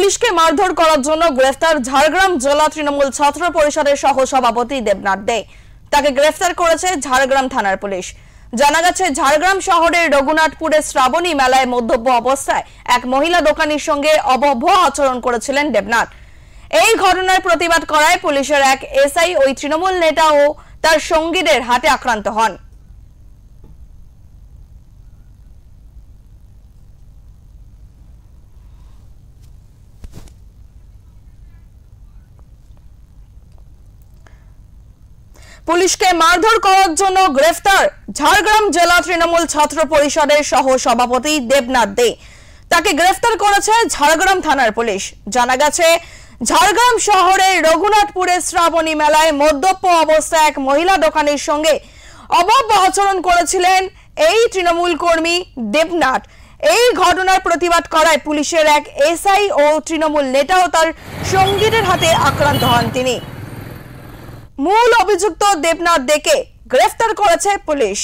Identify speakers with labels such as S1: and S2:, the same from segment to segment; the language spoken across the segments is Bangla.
S1: পুলিশকে মারধর করার জন্য গ্রেফতার ঝাড়গ্রাম জেলা তৃণমূল ছাত্র পরিষদের সহ সভাপতি দেবনাথ দে। তাকে গ্রেফতার করেছে ঝাড়গ্রাম থানার পুলিশ। জানা গেছে ঝাড়গ্রাম শহরের রঘুনাথপুরে শ্রাবণী মেলায় মদ্যপ অবস্থায় এক মহিলা দোকানীর সঙ্গে অভব্য আচরণ করেছিলেন দেবনাথ। এই ঘটনার প্রতিবাদ করায় পুলিশের এক এসআই ওই তৃণমূল নেতা ও তার সঙ্গীদের হাতে আক্রান্ত হন। পুলিশকে মারধর করার জন্য গ্রেফতার ঝাড়গ্রাম জেলা তৃণমূল ছাত্র পরিষদের সহ সভাপতি দেবনাথ দে। তাকে গ্রেফতার করেছে ঝাড়গ্রাম থানার পুলিশ। জানা গেছে ঝাড়গ্রাম শহরের রঘুনাথপুরে শ্রাবণী মেলায় মদ্যপ অবস্থায় এক মহিলা দোকানের সঙ্গে অভব্য আচরণ করেছিলেন এই তৃণমূল কর্মী দেবনাথ। এই ঘটনার প্রতিবাদ করায় পুলিশের এক এসআই ও তৃণমূল নেতা ও তার সঙ্গীদের হাতে আক্রান্ত হন তিনি। মূল অভিযুক্ত দেবনাথ দেকে গ্রেফতার করেছে পুলিশ।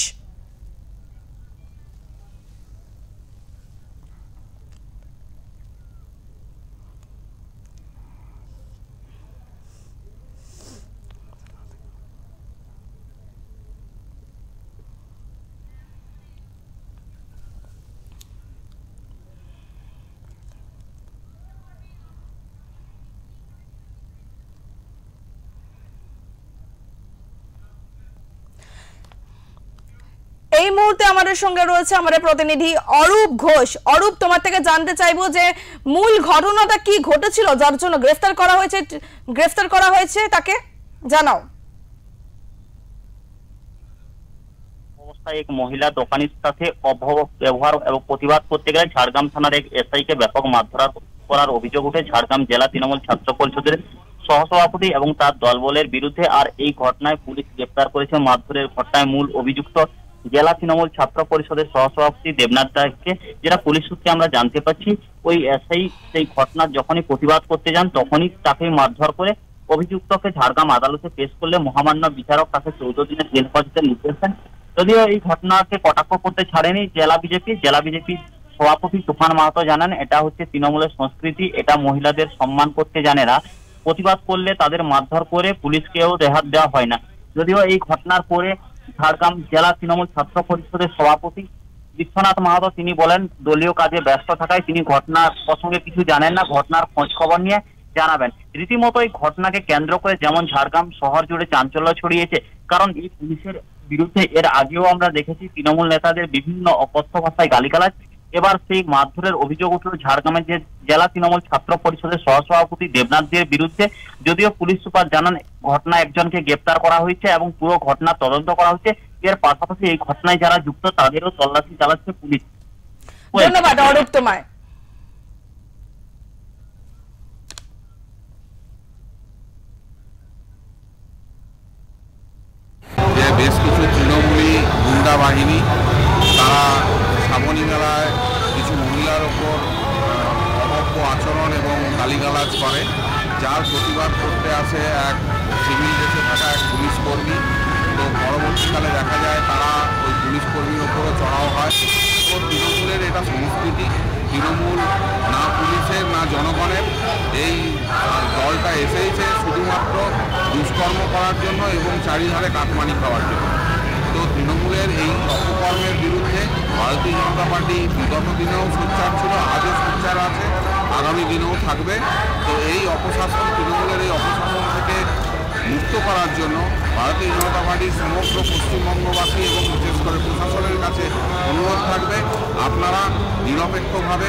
S1: এই মুহূর্তে আমাদের সঙ্গে রয়েছে আমাদের প্রতিনিধি অরূপ ঘোষ। অরূপ, তোমার থেকে জানতে চাইবো যে মূল ঘটনাটা কি ঘটেছিল যার জন্য গ্রেফতার করা হয়েছে তাকে জানাও।
S2: অবস্থায় এক মহিলা দোকানির সাথে অপব্যবহার এবং প্রতিবাদ করতে গেলে ঝাড়গ্রাম থানার এক এসআই কে ব্যাপক মারধর করার অভিযোগ উঠে ঝাড়গ্রাম জেলা তৃণমূল ছাত্র পরিষদের সহসভাপতি এবং তার দলবলের বিরুদ্ধে। আর এই ঘটনায় পুলিশ গ্রেফতার করেছে মারধরের ঘটনায় মূল অভিযুক্ত জেলা তৃণমূল ছাত্র পরিষদের সহসভাপতি দেবনাথ দাকে। যেটা পুলিশ সূত্রে আমরা জানতে পারছি, ওই এসআই সেই ঘটনার যখনই প্রতিবাদ করতে যান তখনই তাকে মারধর করে অভিযুক্তকে ঝাড়গ্রাম আদালতে পেশ করলে মহামান্য বিচারক তাকে 14 দিনের জেল হাজতের নির্দেশ দেন। যদিও এই ঘটনাকে কটাক্ষ করতে ছাড়েনি জেলা বিজেপি সভাপতি তুফান মাহাতো জানান, এটা হচ্ছে তৃণমূলের সংস্কৃতি, এটা মহিলাদের সম্মান করতে জানে না, প্রতিবাদ করলে তাদের মারধর করে পুলিশকেও রেহাত দেওয়া হয় না। যদিও এই ঘটনার পরে ঝাড়গ্রাম জেলা তৃণমূল ছাত্র পরিষদের সভাপতি বিশ্বনাথ মাহাতো তিনি বলেন, দলীয় কাজে ব্যস্ত থাকায় তিনি ঘটনার প্রসঙ্গে কিছু জানেন না, ঘটনার খোঁজ খবর নিয়ে জানাবেন। রীতিমতো এই ঘটনাকে কেন্দ্র করে যেমন ঝাড়গ্রাম শহর জুড়ে চাঞ্চল্য ছড়িয়েছে, কারণ এই পুলিশের বিরুদ্ধে এর আগেও আমরা দেখেছি তৃণমূল নেতাদের বিভিন্ন অকথ্য ভাষায় গালিগালাজ। এবার সেই মারধরের অভিযোগ উঠল ঝাড়গ্রামের যে জেলা তৃণমূল ছাত্র পরিষদের সহসভাপতি দেবনাথ দের বিরুদ্ধে। যদিও পুলিশ সুপার জানান ঘটনা একজনকে গ্রেপ্তার করা হয়েছে এবং পুরো ঘটনা তদন্ত করা হচ্ছে। এর পাশাপাশি এই ঘটনায় যারা যুক্ত তাদেরও তল্লাশি চালাচ্ছে পুলিশ।
S1: ধন্যবাদ অরূপ তোমায়।
S3: বেশ কিছু তৃণমূলী গুন্ডা বাহিনী তারা শ্রাবণী মেলায় কিছু মহিলার ওপর অভব্য আচরণ এবং গালিগালাজ করে, যার প্রতিবাদ করতে আসে এক সিভিল ড্রেসে থাকা এক পুলিশ কর্মী। তো পরবর্তীকালে দেখা যায় তারা ওই পুলিশ কর্মীর ওপরও চড়াও হয়। তো তৃণমূলের এটা সংস্কৃতি, তৃণমূল না পুলিশের না জনগণের, এই দলটা এসেছে শুধুমাত্র দুষ্কর্ম করার জন্য এবং চারিধারে কাটমানি খাওয়ার জন্য। তো তৃণমূলের এই অপকর্মের বিরুদ্ধে ভারতীয় জনতা পার্টি বিগত দিনেও সোচ্চার ছিল, আজও সোচ্চার আছে, আগামী দিনেও থাকবে। তো এই অপশাসন, তৃণমূলের এই অপশাসন থেকে মুক্ত করার জন্য ভারতীয় জনতা পার্টির সমগ্র পশ্চিমবঙ্গবাসী এবং বিশেষ করে প্রশাসনের কাছে অনুরোধ থাকবে, আপনারা নিরপেক্ষভাবে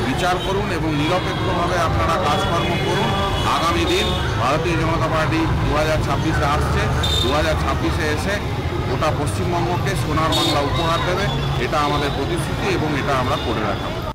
S3: বিচার করুন এবং নিরপেক্ষভাবে আপনারা কাজকর্ম করুন। আগামী দিন ভারতীয় জনতা পার্টি 2026-এ আসছে, 2026-এ এসে গোটা পশ্চিমবঙ্গকে সোনার বাংলা উপহার দেবে, এটা আমাদের প্রতিশ্রুতি এবং এটা আমরা করে রাখব।